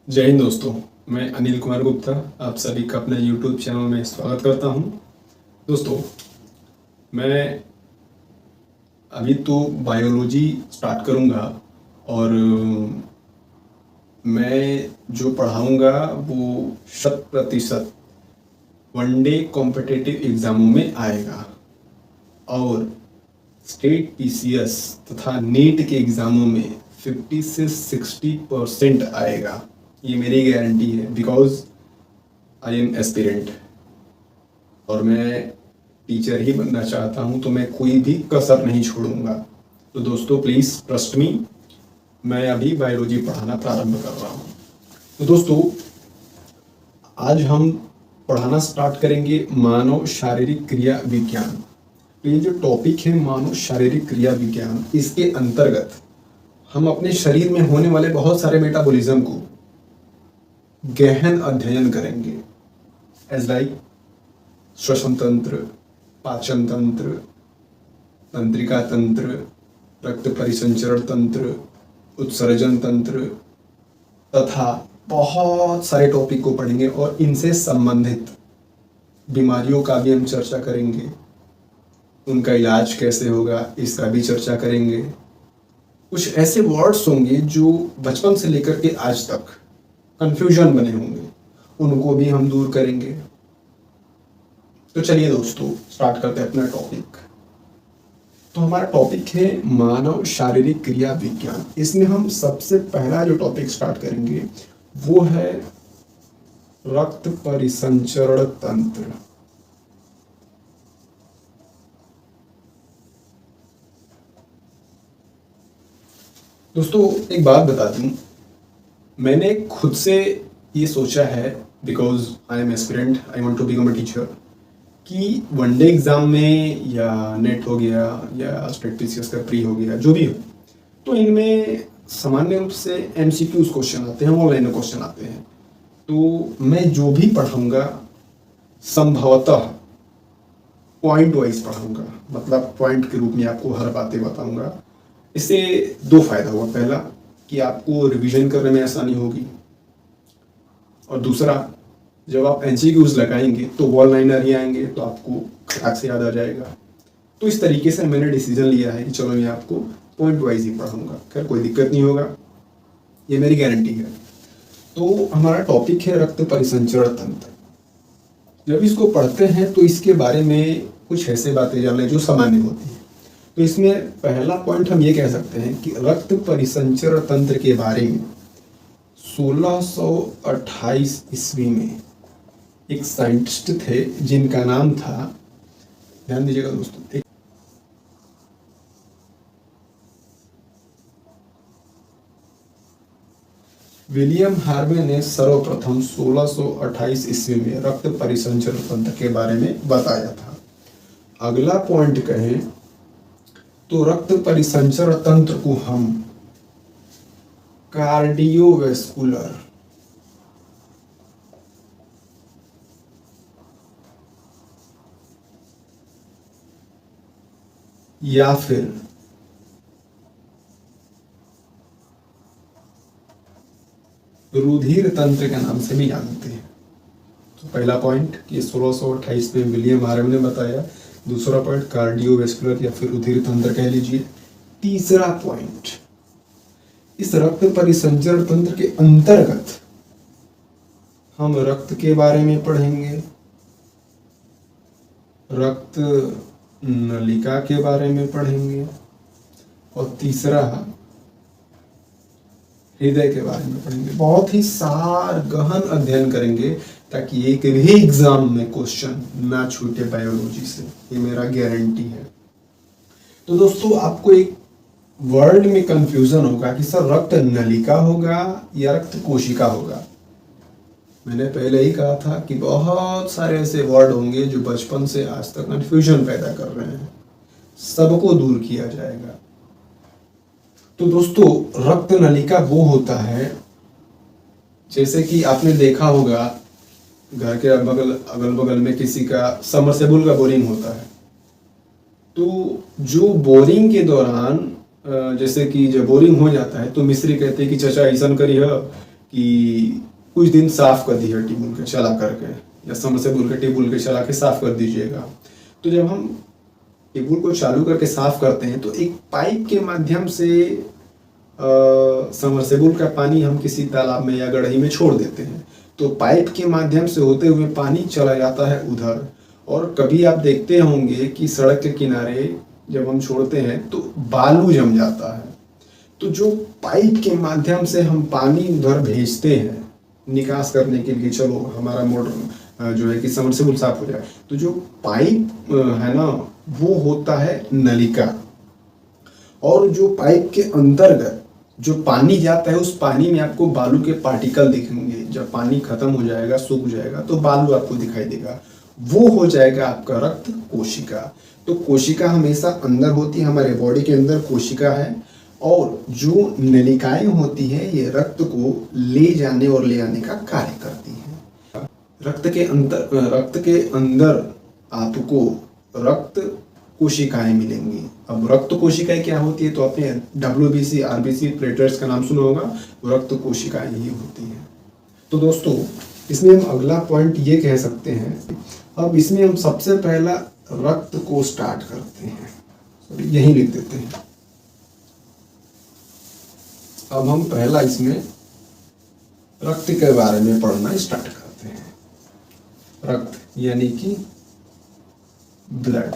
जय हिंद दोस्तों। मैं अनिल कुमार गुप्ता आप सभी का अपने YouTube चैनल में स्वागत करता हूं। दोस्तों, मैं अभी तो बायोलॉजी स्टार्ट करूंगा और मैं जो पढ़ाऊंगा वो 100% वनडे कॉम्पिटिटिव एग्ज़ामों में आएगा और स्टेट पीसीएस तथा नीट के एग्ज़ामों में 50 से 60% आएगा। ये मेरी गारंटी है बिकॉज आई एम एस्पिरेंट और मैं टीचर ही बनना चाहता हूँ, तो मैं कोई भी कसर नहीं छोड़ूंगा। तो दोस्तों प्लीज़ ट्रस्ट मी, मैं अभी बायोलॉजी पढ़ाना प्रारंभ कर रहा हूँ। तो दोस्तों, आज हम पढ़ाना स्टार्ट करेंगे मानव शारीरिक क्रिया विज्ञान। तो ये जो टॉपिक है मानव शारीरिक क्रिया विज्ञान, इसके अंतर्गत हम अपने शरीर में होने वाले बहुत सारे मेटाबॉलिज्म को गहन अध्ययन करेंगे। एज लाइक श्वसन तंत्र, पाचन तंत्र, तंत्रिका तंत्र, रक्त परिसंचरण तंत्र, उत्सर्जन तंत्र तथा बहुत सारे टॉपिक को पढ़ेंगे और इनसे संबंधित बीमारियों का भी हम चर्चा करेंगे। उनका इलाज कैसे होगा इसका भी चर्चा करेंगे। कुछ ऐसे वर्ड्स होंगे जो बचपन से लेकर के आज तक कंफ्यूजन बने होंगे, उनको भी हम दूर करेंगे। तो चलिए दोस्तों, स्टार्ट करते हैं अपना टॉपिक। तो हमारा टॉपिक है मानव शारीरिक क्रिया विज्ञान। इसमें हम सबसे पहला जो टॉपिक स्टार्ट करेंगे वो है रक्त परिसंचरण तंत्र। दोस्तों, एक बात बता दूं, मैंने खुद से ये सोचा है because I am aspirant, I want to become a teacher, कि वनडे एग्ज़ाम में या नेट हो गया या स्टेट पीसीएस का प्री हो गया, जो भी हो, तो इनमें सामान्य रूप से एमसीक्यूज क्वेश्चन आते हैं, ऑनलाइन क्वेश्चन आते हैं। तो मैं जो भी पढ़ाऊँगा संभवतः पॉइंट वाइज पढ़ाऊँगा, मतलब पॉइंट के रूप में आपको हर बातें बताऊँगा। इससे दो फायदा हुआ। पहला कि आपको रिवीजन करने में आसानी होगी और दूसरा, जब आप एमसीक्यूज लगाएंगे तो वॉल लाइनर ही आएंगे तो आपको खटाक से याद आ जाएगा। तो इस तरीके से मैंने डिसीजन लिया है कि चलो मैं आपको पॉइंट वाइज ही पढ़ाऊंगा। खैर, कोई दिक्कत नहीं होगा, ये मेरी गारंटी है। तो हमारा टॉपिक है रक्त परिसंचरण तंत्र। जब इसको पढ़ते हैं तो इसके बारे में कुछ ऐसे बातें जान लें जो सामान्य होती हैं। तो इसमें पहला पॉइंट हम ये कह सकते हैं कि रक्त परिसंचरण तंत्र के बारे में 1628 ईस्वी में एक साइंटिस्ट थे जिनका नाम था, ध्यान दीजिएगा दोस्तों, विलियम हार्वे ने सर्वप्रथम 1628 ईस्वी में रक्त परिसंचरण तंत्र के बारे में बताया था। अगला पॉइंट कहें तो रक्त परिसंचरण तंत्र को हम कार्डियोवैस्कुलर या फिर रुधिर तंत्र के नाम से भी जानते हैं। तो पहला पॉइंट कि 1628 में विलियम हार्वे ने बताया, दूसरा पॉइंट कार्डियोवैस्कुलर या फिर रुधिर तंत्र कह लीजिए। तीसरा पॉइंट, इस रक्त परिसंचरण तंत्र के अंतर्गत हम रक्त के बारे में पढ़ेंगे, रक्त नलिका के बारे में पढ़ेंगे और तीसरा हृदय के बारे में पढ़ेंगे। बहुत ही सार गहन अध्ययन करेंगे ताकि एक भी एग्जाम में क्वेश्चन ना छूटे बायोलॉजी से, ये मेरा गारंटी है। तो दोस्तों, आपको एक वर्ड में कंफ्यूजन होगा कि सर रक्त नलिका होगा या रक्त कोशिका होगा। मैंने पहले ही कहा था कि बहुत सारे ऐसे वर्ड होंगे जो बचपन से आज तक कंफ्यूजन पैदा कर रहे हैं, सबको दूर किया जाएगा। तो दोस्तों, रक्त नलिका वो होता है, जैसे कि आपने देखा होगा घर के अगल बगल में किसी का सबमर्सिबल का बोरिंग होता है, तो जो बोरिंग के दौरान जैसे कि जब बोरिंग हो जाता है तो मिस्त्री कहते हैं कि चाचा ऐसा करी है कि कुछ दिन साफ कर दीजिए टेबल के चला करके, या समरसेबुल के टेबल के चला के साफ कर दीजिएगा। तो जब हम टेबल को चालू करके साफ करते हैं तो एक पाइप के माध्यम से समरसेबुल का पानी हम किसी तालाब में या गढ़ही में छोड़ देते हैं, तो पाइप के माध्यम से होते हुए पानी चला जाता है उधर। और कभी आप देखते होंगे कि सड़क के किनारे जब हम छोड़ते हैं तो बालू जम जाता है, तो जो पाइप के माध्यम से हम पानी उधर भेजते हैं निकास करने के लिए, चलो हमारा मोटर जो है कि सबमर्सिबल साफ हो जाए, तो जो पाइप है ना वो होता है नलिका। और जो पाइप के अंतर्गत जो पानी जाता है उस पानी में आपको बालू के पार्टिकल दिखेंगे। जब पानी खत्म हो जाएगा, सूख जाएगा, तो बालू आपको दिखाई देगा, वो हो जाएगा आपका रक्त कोशिका। तो कोशिका हमेशा अंदर होती है, हमारे बॉडी के अंदर कोशिका है, और जो नलिकाएं होती है ये रक्त को ले जाने और ले आने का कार्य करती है। रक्त के अंदर आपको रक्त कोशिकाएं मिलेंगी। अब रक्त कोशिकाएं क्या होती है, तो आपने WBC RBC प्लेटलेट्स का नाम सुना होगा, वो रक्त कोशिकाएं ही होती हैं। तो दोस्तों इसमें हम अगला पॉइंट ये कह सकते हैं, अब इसमें हम सबसे पहला रक्त को स्टार्ट करते हैं, यही लिख देते हैं। अब हम पहला इसमें रक्त के बारे में पढ़ना स्टार्ट करते हैं। रक्त यानी कि ब्लड।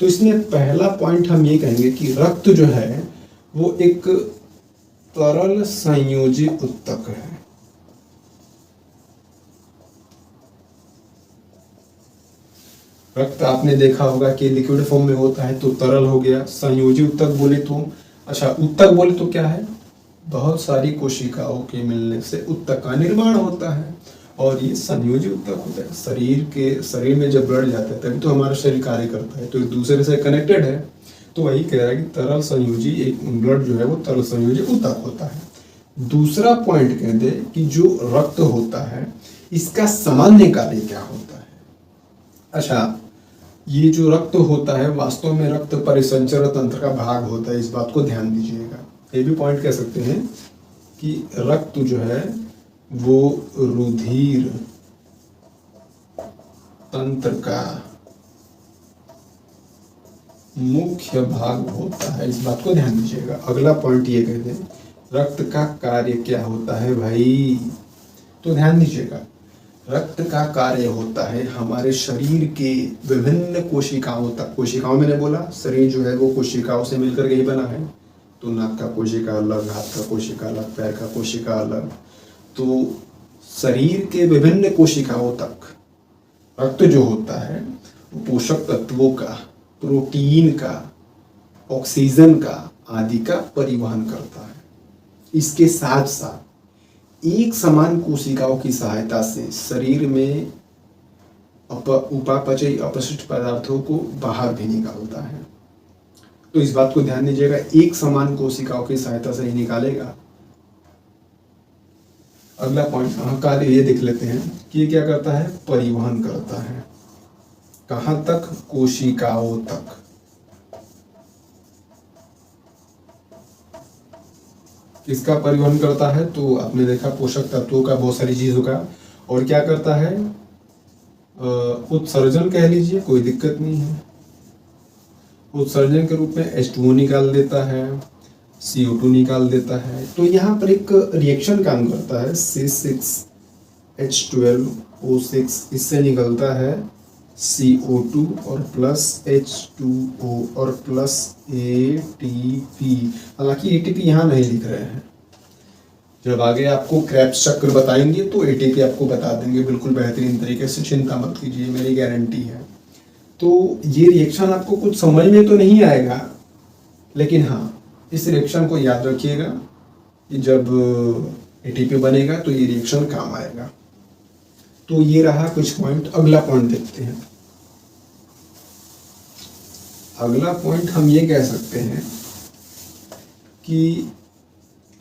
तो इसमें पहला पॉइंट हम ये कहेंगे कि रक्त जो है वो एक तरल संयोजी उत्तक है। रक्त आपने देखा होगा कि लिक्विड फॉर्म में होता है तो तरल हो गया। संयोजी उत्तक बोले तो, अच्छा उत्तक बोले तो क्या है, बहुत सारी कोशिकाओं के मिलने से उत्तक का निर्माण होता है, और ये संयोजी उत्तक होता है। शरीर में जब ब्लड जाता है तभी तो हमारा शरीर कार्य करता है, तो एक दूसरे से कनेक्टेड है। तो वही कह रहा है कि तरल संयोजी, एक ब्लड जो है वो तरल संयोजी उत्तक होता है। दूसरा पॉइंट कह दे कि जो रक्त होता है इसका सामान्य कार्य क्या होता है। अच्छा, ये जो रक्त होता है वास्तव में रक्त परिसंचरण तंत्र का भाग होता है, इस बात को ध्यान दीजिएगा। ये भी पॉइंट कह सकते हैं कि रक्त जो है वो रुधिर तंत्र का मुख्य भाग होता है, इस बात को ध्यान दीजिएगा। अगला पॉइंट ये कहते हैं रक्त का कार्य क्या होता है भाई, तो ध्यान दीजिएगा। रक्त का कार्य होता है हमारे शरीर के विभिन्न कोशिकाओं तक। कोशिकाओं मैंने बोला, शरीर जो है वो कोशिकाओं से मिलकर के ही बना है, तो नाक का कोशिका अलग, हाथ का कोशिका अलग, पैर का कोशिका अलग। तो शरीर के विभिन्न कोशिकाओं तक रक्त जो होता है वो पोषक तत्वों का, प्रोटीन का, ऑक्सीजन का आदि का परिवहन करता है। इसके साथ साथ एक समान कोशिकाओं की सहायता से शरीर में उपापचयी अपशिष्ट पदार्थों को बाहर भी निकालता है। तो इस बात को ध्यान दीजिएगा, एक समान कोशिकाओं की सहायता से ही निकालेगा। अगला पॉइंट कार्य ये देख लेते हैं कि ये क्या करता है, परिवहन करता है। कहां तक, कोशिकाओं तक। किसका परिवहन करता है, तो आपने देखा पोषक तत्वों का, बहुत सारी चीजों का। और क्या करता है, उत्सर्जन कह लीजिए, कोई दिक्कत नहीं है। उत्सर्जन के रूप में H2O निकाल देता है, CO2 निकाल देता है। तो यहाँ पर एक रिएक्शन काम करता है, C6H12O6, इससे निकलता है CO2 और प्लस H2O और प्लस ATP। हालांकि ATP यहाँ नहीं लिख रहे हैं, जब आगे आपको क्रेब्स चक्र बताएंगे तो ATP आपको बता देंगे बिल्कुल बेहतरीन तरीके से, चिंता मत कीजिए, मेरी गारंटी है। तो ये रिएक्शन आपको कुछ समझ में तो नहीं आएगा, लेकिन हाँ इस रिएक्शन को याद रखिएगा कि जब ATP बनेगा तो ये रिएक्शन काम आएगा। तो ये रहा कुछ पॉइंट। अगला पॉइंट देखते हैं। अगला पॉइंट हम ये कह सकते हैं कि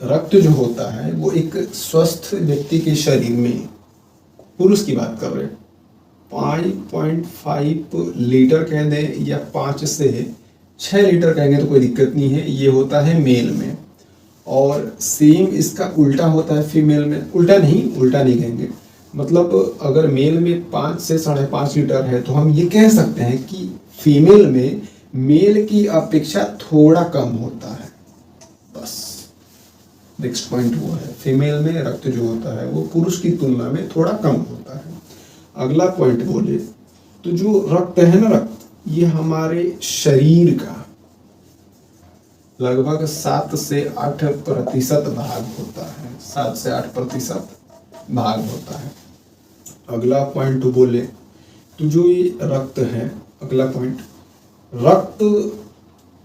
रक्त जो होता है वो एक स्वस्थ व्यक्ति के शरीर में, पुरुष की बात कर रहे हैं, 5.5 लीटर कह दें या 5 से 6 लीटर कहेंगे तो कोई दिक्कत नहीं है, ये होता है मेल में। और सेम इसका उल्टा होता है फीमेल में। उल्टा नहीं कहेंगे, मतलब अगर मेल में 5 से 5.5 लीटर है तो हम ये कह सकते हैं कि फीमेल में मेल की अपेक्षा थोड़ा कम होता है, बस। नेक्स्ट पॉइंट वो है, फीमेल में रक्त जो होता है वो पुरुष की तुलना में थोड़ा कम होता है। अगला पॉइंट बोले तो जो रक्त है ना, रक्त ये हमारे शरीर का लगभग 7 से 8% भाग होता है, 7 से 8% भाग होता है। अगला पॉइंट बोले तो जो ये रक्त है, अगला पॉइंट, रक्त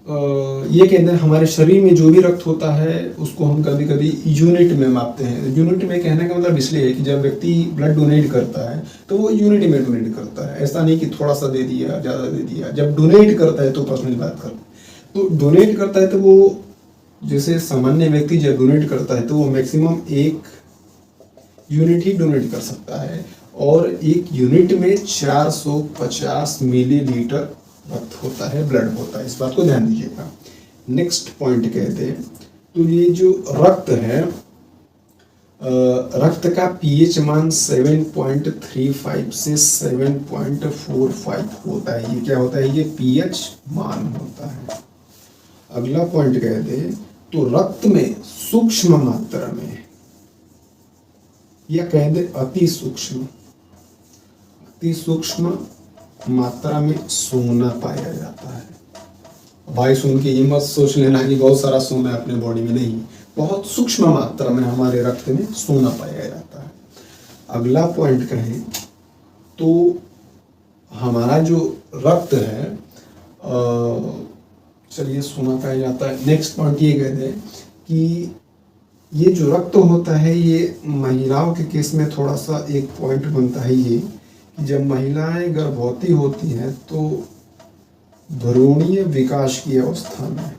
ये कहते हैं हमारे शरीर में जो भी रक्त होता है उसको हम कभी कभी यूनिट में मापते हैं। यूनिट में कहने का मतलब इसलिए है कि जब व्यक्ति ब्लड डोनेट करता है तो वो यूनिट में डोनेट करता है, ऐसा नहीं कि थोड़ा सा दे दिया, ज़्यादा दे दिया। जब डोनेट करता है तो पर्सनली बात करते हैं, तो डोनेट करता है तो वो, जैसे सामान्य व्यक्ति जब डोनेट करता है तो वो मैक्सिमम 1 यूनिट ही डोनेट कर सकता है, और 1 यूनिट में 450 मिलीलीटर रक्त होता है, ब्लड होता है। इस बात को ध्यान दीजिएगा। नेक्स्ट पॉइंट कहते हैं तो ये जो रक्त है, रक्त का पीएच मान 7.35 से 7.45 होता है। ये क्या होता है? ये पीएच मान होता है। अगला पॉइंट कहते हैं तो रक्त में सूक्ष्म मात्रा में, या कह दे अति सूक्ष्म मात्रा में सोना पाया जाता है। भाई सुन के ये मत सोच लेना कि बहुत सारा सोना है अपने बॉडी में, नहीं, बहुत सूक्ष्म मात्रा में हमारे रक्त में सोना पाया जाता है। अगला पॉइंट कहें तो हमारा जो रक्त है, चलिए सोना पाया जाता है। नेक्स्ट पॉइंट ये कहते हैं कि ये जो रक्त होता है, ये महिलाओं के केस में थोड़ा सा एक पॉइंट बनता है ये कि जब महिलाएं गर्भवती होती हैं तो भ्रूणीय विकास की अवस्था में,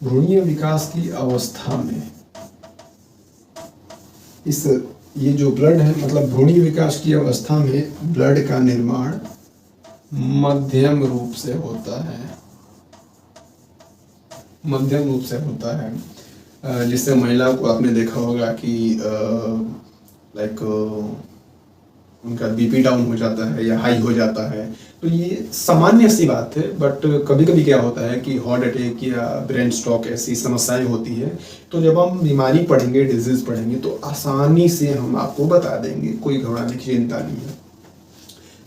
भ्रूणीय विकास की अवस्था में इस ये जो ब्लड है, मतलब भ्रूणीय विकास की अवस्था में ब्लड का निर्माण मध्यम रूप से होता है, मध्यम रूप से होता है। जिससे महिला को आपने देखा होगा कि लाइक उनका बीपी डाउन हो जाता है या हाई हो जाता है, तो ये सामान्य सी बात है। बट कभी कभी क्या होता है कि हार्ट अटैक या ब्रेन स्ट्रोक ऐसी समस्याएं होती है, तो जब हम बीमारी पढ़ेंगे, डिजीज पढ़ेंगे, तो आसानी से हम आपको बता देंगे, कोई घबराने की चिंता नहीं है।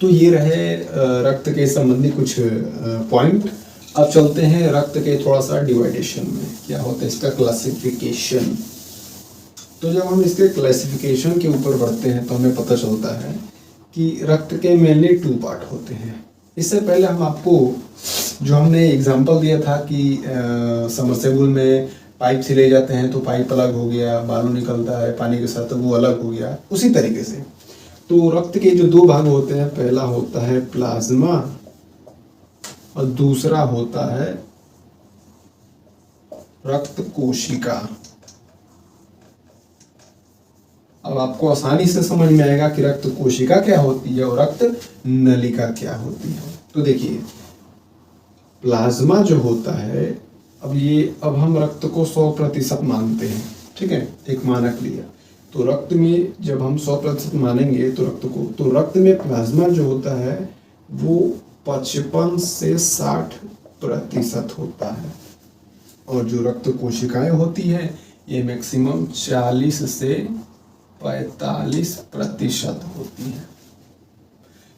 तो ये रहे रक्त के संबंधी कुछ पॉइंट। अब चलते हैं रक्त के थोड़ा सा डिवाइडेशन में, क्या होता है इसका क्लासिफिकेशन। तो जब हम इसके क्लासिफिकेशन के ऊपर बढ़ते हैं तो हमें पता चलता है कि रक्त के मेनली 2 पार्ट होते हैं। इससे पहले हम आपको जो हमने एग्जांपल दिया था कि सबमर्सिबल में पाइप से ले जाते हैं तो पाइप अलग हो गया, बालू निकलता है पानी के साथ, तो वो अलग हो गया, उसी तरीके से तो रक्त के जो 2 भाग होते हैं, पहला होता है प्लाज्मा और दूसरा होता है रक्त कोशिका। अब आपको आसानी से समझ में आएगा कि रक्त कोशिका क्या होती है और रक्त नलिका क्या होती है। तो देखिए, प्लाज्मा जो होता है, अब हम रक्त को 100% मानते हैं, ठीक है, एक मानक लिया। तो रक्त में जब हम 100% मानेंगे तो रक्त में प्लाज्मा जो होता है वो 55 से 60% होता है, और जो रक्त कोशिकाएं होती हैं ये मैक्सिमम 40 से 45% होती है।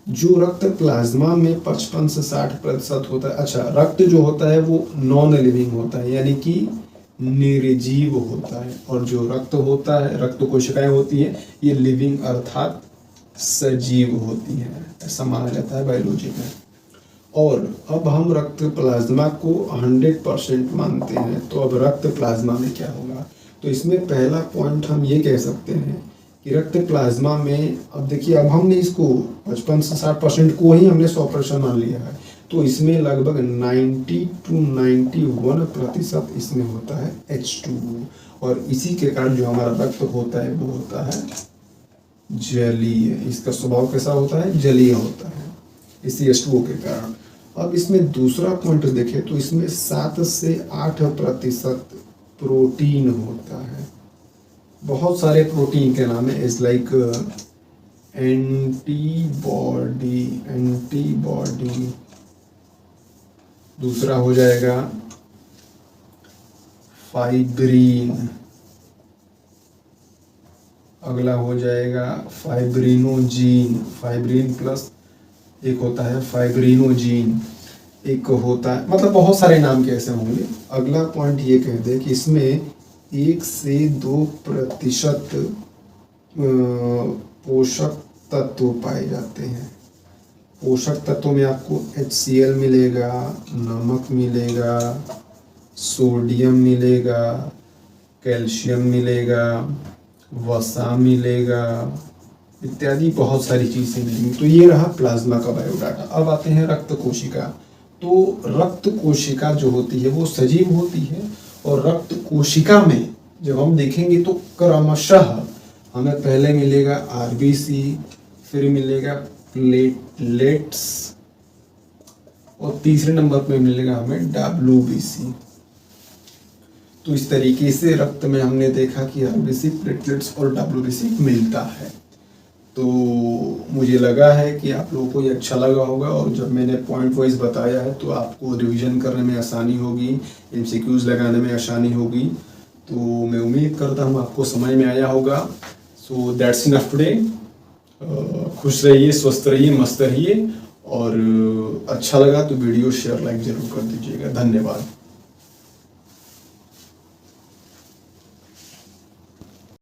जो रक्त प्लाज्मा में 55 से 60% होता है, अच्छा, रक्त जो होता है वो नॉन लिविंग होता है, यानी कि निर्जीव होता है, और जो रक्त होता है, रक्त कोशिकाएं होती है, ये लिविंग अर्थात सजीव होती है, ऐसा माना जाता है बायोलॉजी में। और अब हम रक्त प्लाज्मा को 100% मानते हैं, तो अब रक्त प्लाज्मा में क्या होगा? तो इसमें पहला पॉइंट हम ये कह सकते हैं कि रक्त प्लाज्मा में, अब देखिए, अब हमने इसको 55 से 60% को ही हमने 100% मान लिया है, तो इसमें लगभग 90 to 91% इसमें होता है H2O, और इसी के कारण जो हमारा रक्त होता है वो होता है जलीय। इसका स्वभाव कैसा होता है? जलीय होता है, इसी H2O के कारण। अब इसमें दूसरा पॉइंट देखें तो इसमें 7 से 8% प्रोटीन होता है। बहुत सारे प्रोटीन के नाम है, इज लाइक एंटीबॉडी, दूसरा हो जाएगा फाइब्रिन, अगला हो जाएगा फाइब्रिनोजीन, फाइब्रिन प्लस एक होता है फाइब्रिनोजीन, एक होता है, मतलब बहुत सारे नाम के ऐसे होंगे। अगला पॉइंट ये कह दे कि इसमें 1 से 2% पोषक तत्व पाए जाते हैं। पोषक तत्वों में आपको HCl मिलेगा, नमक मिलेगा, सोडियम मिलेगा, कैल्शियम मिलेगा, वसा मिलेगा, इत्यादि बहुत सारी चीज़ें मिलेंगी। तो ये रहा प्लाज्मा का बायोडाटा। अब आते हैं रक्त कोशिका। तो रक्त कोशिका जो होती है वो सजीव होती है, और रक्त कोशिका में जब हम देखेंगे तो क्रमशः हमें पहले मिलेगा RBC, फिर मिलेगा प्लेटलेट्स, और तीसरे नंबर पे मिलेगा हमें WBC। तो इस तरीके से रक्त में हमने देखा कि RBC, प्लेटलेट्स और WBC मिलता है। तो मुझे लगा है कि आप लोगों को ये अच्छा लगा होगा, और जब मैंने पॉइंट वाइज बताया है तो आपको रिवीजन करने में आसानी होगी, MCQs लगाने में आसानी होगी। तो मैं उम्मीद करता हूँ आपको समझ में आया होगा। So that's enough today. खुश रहिए, स्वस्थ रहिए, मस्त रहिए, और अच्छा लगा तो वीडियो शेयर लाइक जरूर कर दीजिएगा। धन्यवाद।